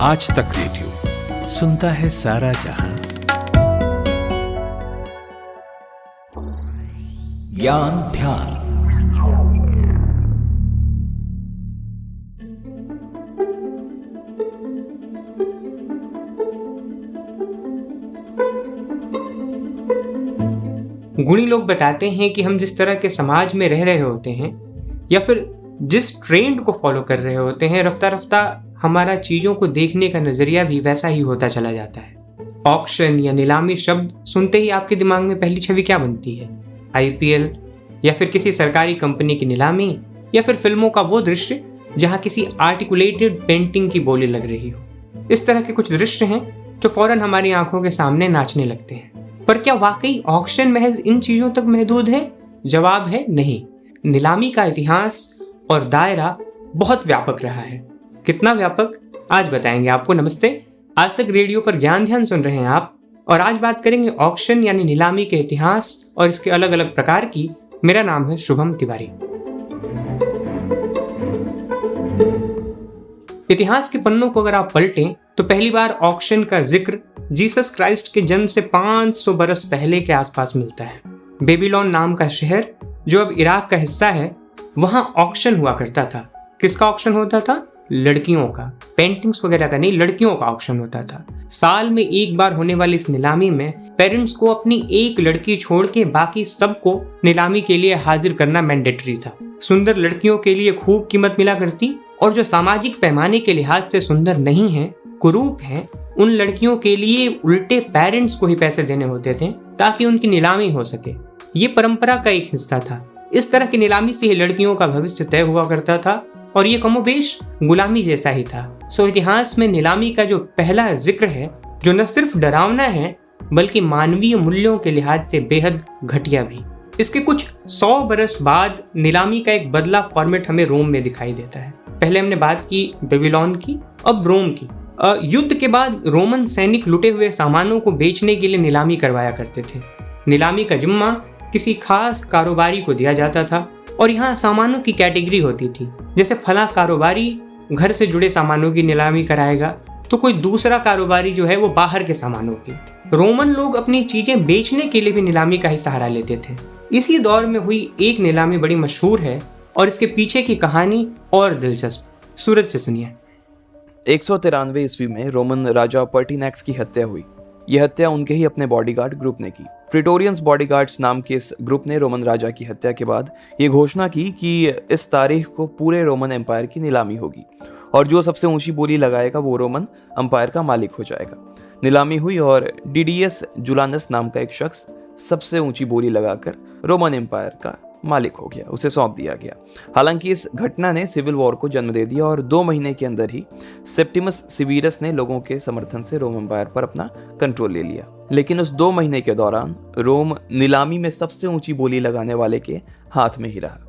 आज तक रेडियो सुनता है सारा जहां। ज्ञान ध्यान। गुणी लोग बताते हैं कि हम जिस तरह के समाज में रह रहे होते हैं या फिर जिस ट्रेंड को फॉलो कर रहे होते हैं, रफ्ता रफ्ता हमारा चीजों को देखने का नजरिया भी वैसा ही होता चला जाता है। ऑक्शन या नीलामी शब्द सुनते ही आपके दिमाग में पहली छवि क्या बनती है? आईपीएल या फिर किसी सरकारी कंपनी की नीलामी या फिर फिल्मों का वो दृश्य जहां किसी आर्टिकुलेटेड पेंटिंग की बोली लग रही हो। इस तरह के कुछ दृश्य हैं जो फौरन हमारी आंखों के सामने नाचने लगते हैं। पर क्या वाकई ऑक्शन महज इन चीजों तक महदूद है? जवाब है नहीं। नीलामी का इतिहास और दायरा बहुत व्यापक रहा है। कितना व्यापक, आज बताएंगे आपको। नमस्ते, आज तक रेडियो पर ज्ञान ध्यान सुन रहे हैं आप, और आज बात करेंगे ऑक्शन यानी नीलामी के इतिहास और इसके अलग अलग प्रकार की। मेरा नाम है शुभम तिवारी। इतिहास के पन्नों को अगर आप पलटें तो पहली बार ऑक्शन का जिक्र जीसस क्राइस्ट के जन्म से 500 बरस पहले के आसपास मिलता है। बेबीलोन नाम का शहर जो अब इराक का हिस्सा है, वहां ऑक्शन हुआ करता था। किसका ऑक्शन होता था? लड़कियों का। पेंटिंग्स वगैरह का नहीं, लड़कियों का ऑक्शन होता था। साल में एक बार होने वाली इस नीलामी में पेरेंट्स को अपनी एक लड़की छोड़ के बाकी सबको नीलामी के लिए हाजिर करना मैंडेटरी था। सुंदर लड़कियों के लिए खूब कीमत मिला करती, और जो सामाजिक पैमाने के लिहाज से सुंदर नहीं है, कुरूप हैं, उन लड़कियों के लिए उल्टे पेरेंट्स को ही पैसे देने होते थे ताकि उनकी नीलामी हो सके। ये परंपरा का एक हिस्सा था। इस तरह की नीलामी से ही लड़कियों का भविष्य तय हुआ करता था, और ये कमोबेश गुलामी जैसा ही था। सो इतिहास में नीलामी का जो पहला जिक्र है, जो न सिर्फ डरावना है बल्कि मानवीय मूल्यों के लिहाज से बेहद घटिया भी। इसके कुछ 100 बरस बाद नीलामी का एक बदला फॉर्मेट हमें रोम में दिखाई देता है। पहले हमने बात की बेबीलोन की, अब रोम की। युद्ध के बाद रोमन सैनिक लुटे हुए सामानों को बेचने के लिए नीलामी करवाया करते थे। नीलामी का जिम्मा किसी खास कारोबारी को दिया जाता था, और यहाँ सामानों की कैटेगरी होती थी। जैसे फला कारोबारी घर से जुड़े सामानों की नीलामी कराएगा, तो कोई दूसरा कारोबारी जो है वो बाहर के सामानों की। रोमन लोग अपनी चीजें बेचने के लिए भी नीलामी का ही सहारा लेते थे। इसी दौर में हुई एक नीलामी बड़ी मशहूर है, और इसके पीछे की कहानी और दिलचस्प। सूरज से सुनिए। 193 ईस्वी में रोमन राजा पर्टिनैक्स की हत्या हुई। यह हत्या उनके ही अपने बॉडीगार्ड ग्रुप ने की। प्रिटोरियंस बॉडीगार्ड्स नाम के इस ग्रुप ने रोमन राजा की हत्या के बाद ये घोषणा की कि इस तारीख को पूरे रोमन एम्पायर की नीलामी होगी, और जो सबसे ऊंची बोली लगाएगा वो रोमन एम्पायर का मालिक हो जाएगा। नीलामी हुई और डिडियस जुलानस नाम का एक शख्स सबसे ऊंची बोली लगाकर रोमन एम्पायर का मालिक हो गया, उसे सौंप दिया गया। हालांकि इस घटना ने सिविल वॉर को जन्म दे दिया, और 2 महीने के अंदर ही सेप्टिमस सीवियरस ने लोगों के समर्थन से रोम एम्पायर पर अपना कंट्रोल ले लिया। लेकिन उस 2 महीने के दौरान रोम नीलामी में सबसे ऊंची बोली लगाने वाले के हाथ में ही रहा।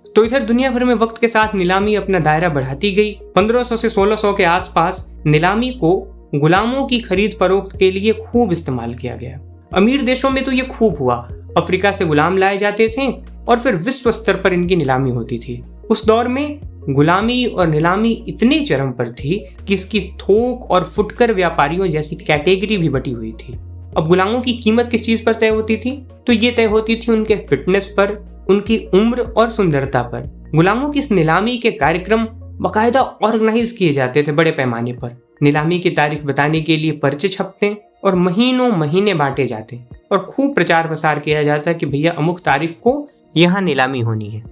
तो इधर दुनिया भर में वक्त के साथ नीलामी अपना दायरा बढ़ाती गई। 1500 से 1600 के आसपास नीलामी को गुलामों की खरीद फरोख्त के लिए खूब इस्तेमाल किया गया। अमीर देशों में तो ये खूब हुआ। अफ्रीका से गुलाम लाए जाते थे और फिर विश्व स्तर पर इनकी नीलामी होती थी। उस दौर में गुलामी और नीलामी इतने चरम पर थी कि इसकी थोक और फुटकर व्यापारियों जैसी कैटेगरी भी बटी हुई थी। अब गुलामों की कीमत किस चीज पर तय होती थी? तो ये तय होती थी उनके फिटनेस पर, उनकी उम्र और सुंदरता पर। गुलामों की इस नीलामी के कार्यक्रम बाकायदा ऑर्गेनाइज किए जाते थे बड़े पैमाने पर। नीलामी की तारीख बताने के लिए पर्चे छपते और महीनों महीने बांटे जाते, और खूब प्रचार प्रसार किया जाता कि भैया अमुक तारीख को यहाँ नीलामी होनी है।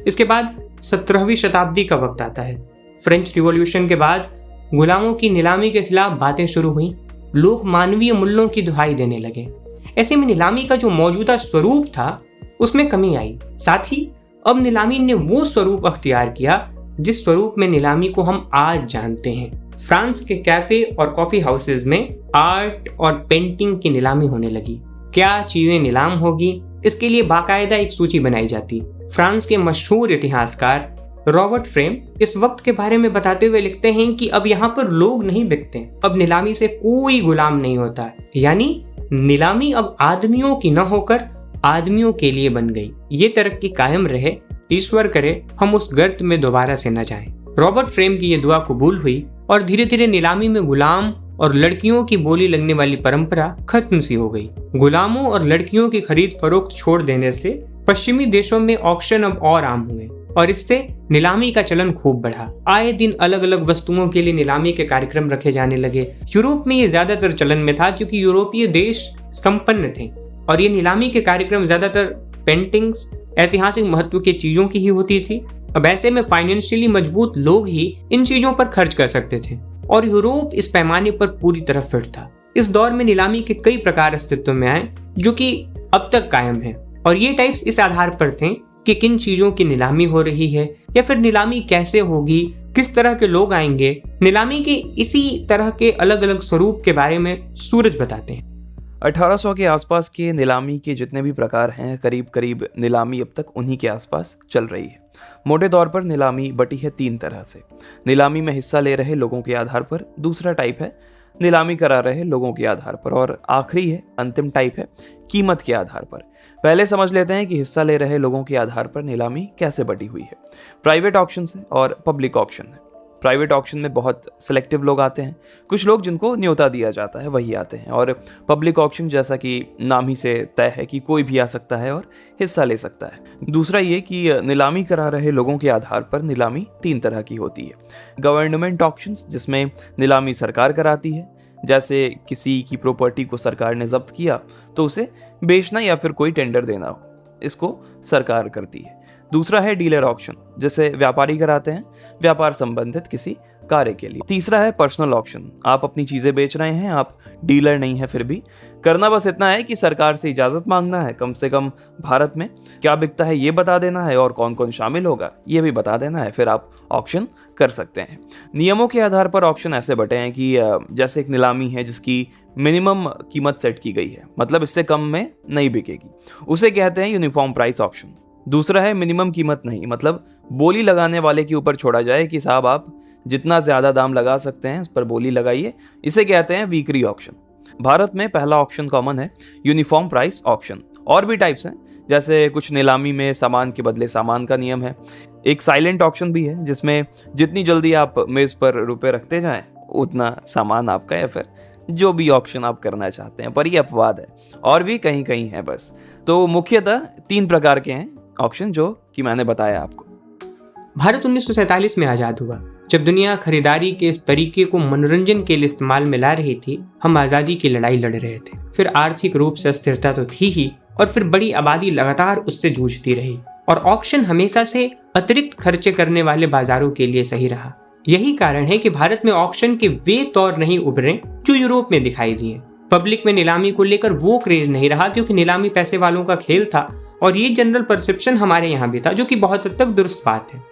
इसके बाद 17वीं शताब्दी का वक्त आता है। फ्रेंच रिवॉल्यूशन के बाद गुलामों की नीलामी के खिलाफ बातें शुरू हुई। लोग मानवीय मूल्यों की दुहाई देने लगे। ऐसे में नीलामी का जो मौजूदा स्वरूप था उसमें कमी आई। साथ ही अब नीलामी ने वो स्वरूप अख्तियार किया जिस स्वरूप में नीलामी को हम आज जानते हैं। फ्रांस के कैफे और कॉफी हाउसेज में आर्ट और पेंटिंग की नीलामी होने लगी। क्या चीजें नीलाम होगी, इसके लिए बाकायदा एक सूची बनाई जाती। फ्रांस के मशहूर इतिहासकार रॉबर्ट फ्रेम इस वक्त के बारे में बताते हुए लिखते हैं कि अब यहाँ पर लोग नहीं बिकते, अब नीलामी से कोई गुलाम नहीं होता। यानी नीलामी अब आदमियों की न होकर आदमियों के लिए बन गई। ये तरक्की कायम रहे, ईश्वर करे हम उस गर्त में दोबारा से न जाएं। रॉबर्ट फ्रेम की ये दुआ कबूल हुई और धीरे धीरे नीलामी में गुलाम और लड़कियों की बोली लगने वाली परंपरा खत्म सी हो गई। गुलामों और लड़कियों की खरीद फरोख्त छोड़ देने से पश्चिमी देशों में ऑक्शन अब और आम हुए और इससे नीलामी का चलन खूब बढ़ा। आए दिन अलग अलग वस्तुओं के लिए नीलामी के कार्यक्रम रखे जाने लगे। यूरोप में ये ज्यादातर चलन में था क्योंकि यूरोपीय देश संपन्न थे और ये नीलामी के कार्यक्रम ज्यादातर पेंटिंग्स, ऐतिहासिक महत्व की चीजों की ही होती थी। अब ऐसे में फाइनेंशियली मजबूत लोग ही इन चीजों पर खर्च कर सकते थे और यूरोप इस पैमाने पर पूरी तरह फिट था। इस दौर में नीलामी के कई प्रकार अस्तित्व में आए जो कि अब तक कायम है और ये टाइप्स इस आधार पर थे कि किन चीजों की नीलामी हो रही है या फिर नीलामी कैसे होगी, किस तरह के लोग आएंगे। नीलामी के इसी तरह के अलग अलग स्वरूप के बारे में सूरज बताते हैं। 1800 के आसपास के नीलामी के जितने भी प्रकार हैं, करीब करीब नीलामी अब तक उन्हीं के आसपास चल रही है। मोटे तौर पर नीलामी बटी है 3 तरह से। नीलामी में हिस्सा ले रहे लोगों के आधार पर, दूसरा टाइप है नीलामी करा रहे लोगों के आधार पर और आखिरी है, अंतिम टाइप है कीमत के आधार पर। पहले समझ लेते हैं कि हिस्सा ले रहे लोगों के आधार पर नीलामी कैसे बटी हुई है। प्राइवेट ऑक्शन है और पब्लिक ऑक्शन है। प्राइवेट ऑक्शन में बहुत सिलेक्टिव लोग आते हैं, कुछ लोग जिनको न्योता दिया जाता है वही आते हैं, और पब्लिक ऑक्शन जैसा कि नाम ही से तय है कि कोई भी आ सकता है और हिस्सा ले सकता है। दूसरा ये कि नीलामी करा रहे लोगों के आधार पर नीलामी 3 तरह की होती है। गवर्नमेंट ऑक्शंस, जिसमें नीलामी सरकार कराती है, जैसे किसी की प्रॉपर्टी को सरकार ने जब्त किया तो उसे बेचना या फिर कोई टेंडर देना हो, इसको सरकार करती है। दूसरा है डीलर ऑक्शन, जिसे व्यापारी कराते हैं व्यापार संबंधित किसी कार्य के लिए। तीसरा है पर्सनल ऑक्शन, आप अपनी चीजें बेच रहे हैं, आप डीलर नहीं है, फिर भी करना बस इतना है कि सरकार से इजाजत मांगना है, कम से कम भारत में क्या बिकता है ये बता देना है और कौन कौन शामिल होगा ये भी बता देना है, फिर आप ऑक्शन कर सकते हैं। नियमों के आधार पर ऑक्शन ऐसे बटे हैं कि जैसे एक नीलामी है जिसकी मिनिमम कीमत सेट की गई है, मतलब इससे कम में नहीं बिकेगी, उसे कहते हैं यूनिफॉर्म प्राइस ऑक्शन। दूसरा है मिनिमम कीमत नहीं, मतलब बोली लगाने वाले के ऊपर छोड़ा जाए कि साहब आप जितना ज्यादा दाम लगा सकते हैं उस पर बोली लगाइए, इसे कहते हैं वीकरी ऑक्शन। भारत में पहला ऑक्शन कॉमन है यूनिफॉर्म प्राइस ऑक्शन। और भी टाइप्स हैं, जैसे कुछ नीलामी में सामान के बदले सामान का नियम है। एक साइलेंट ऑक्शन भी है जिसमें जितनी जल्दी आप मेज पर रुपए रखते जाएं उतना सामान आपका, या फिर जो भी ऑक्शन आप करना चाहते हैं, पर ये अपवाद है, और भी कहीं कहीं है बस। तो मुख्यतः 3 प्रकार के हैं ऑक्शन जो कि मैंने बताया आपको। भारत 1947 में आजाद हुआ। जब दुनिया खरीदारी के इस तरीके को मनोरंजन के लिए इस्तेमाल में ला रही थी, हम आजादी की लड़ाई लड़ रहे थे। फिर आर्थिक रूप से अस्थिरता तो थी ही, और फिर बड़ी आबादी लगातार उससे जूझती रही, और ऑक्शन हमेशा से अतिरिक्त खर्चे करने वाले बाजारों के लिए सही रहा। यही कारण है कि भारत में ऑक्शन के वे तौर नहीं उभरे जो यूरोप में दिखाई दिए। पब्लिक में नीलामी को लेकर वो क्रेज नहीं रहा क्योंकि नीलामी पैसे वालों का खेल था, और ये जनरल परसेप्शन हमारे यहाँ भी था, जो कि बहुत हद तक दुरुस्त बात है।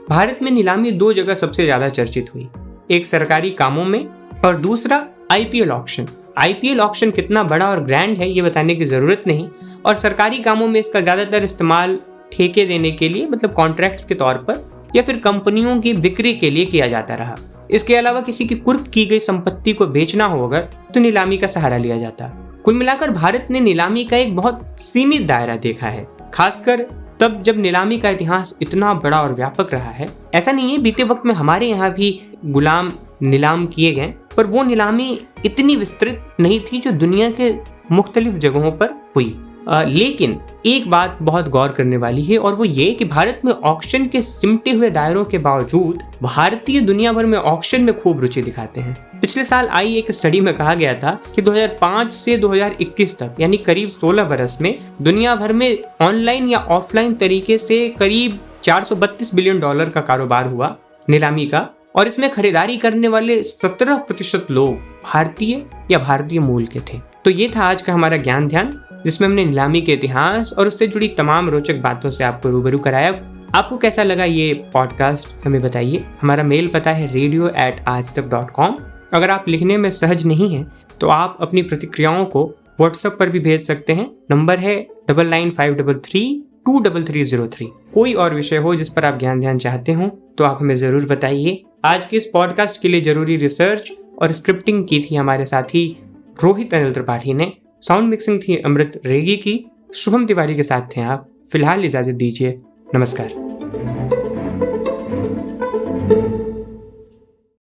भारत में नीलामी 2 जगह सबसे ज्यादा चर्चित हुई, एक सरकारी कामों में और दूसरा आईपीएल ऑक्शन। आईपीएल ऑक्शन कितना बड़ा और ग्रैंड है ये बताने की जरूरत नहीं, और सरकारी कामों में इसका ज्यादातर इस्तेमाल ठेके देने के लिए, मतलब कॉन्ट्रैक्ट्स के तौर पर, या फिर कंपनियों की बिक्री के लिए किया जाता रहा। इसके अलावा किसी की कुर्क की गई संपत्ति को बेचना हो अगर, तो नीलामी का सहारा लिया जाता। कुल मिलाकर भारत ने नीलामी का एक बहुत सीमित दायरा देखा है, खासकर तब जब नीलामी का इतिहास इतना बड़ा और व्यापक रहा है। ऐसा नहीं है, बीते वक्त में हमारे यहाँ भी गुलाम नीलाम किए गए, पर वो नीलामी इतनी विस्तृत नहीं थी जो दुनिया के मुख्तलिफ जगहों पर हुई। लेकिन एक बात बहुत गौर करने वाली है, और वो ये कि भारत में ऑक्शन के सिमटे हुए दायरों के बावजूद भारतीय दुनिया भर में ऑक्शन में खूब रुचि दिखाते हैं। पिछले साल आई एक स्टडी में कहा गया था कि 2005 से 2021 तक, यानी करीब 16 बरस में, दुनिया भर में ऑनलाइन या ऑफलाइन तरीके से करीब $432 बिलियन का कारोबार हुआ नीलामी का, और इसमें खरीदारी करने वाले 17% लोग भारतीय या भारतीय मूल के थे। तो ये था आज का हमारा ज्ञान ध्यान, जिसमें हमने नीलामी के इतिहास और उससे जुड़ी तमाम रोचक बातों से आपको रूबरू कराया। आपको कैसा लगा ये पॉडकास्ट हमें बताइए। हमारा मेल पता है radio@aajtak.com। अगर आप लिखने में सहज नहीं हैं तो आप अपनी प्रतिक्रियाओं को व्हाट्सएप पर भी भेज सकते हैं। नंबर है 9953323303। कोई और विषय हो जिस पर आप ज्ञान ध्यान चाहते हो तो आप हमें ज़रूर बताइए। आज के इस पॉडकास्ट के लिए ज़रूरी रिसर्च और स्क्रिप्टिंग की थी हमारे साथी रोहित अनिल त्रिपाठी ने। साउंड मिक्सिंग थी अमृत रेगी की। शुभम तिवारी के साथ थे आप। फिलहाल इजाज़त दीजिए। नमस्कार।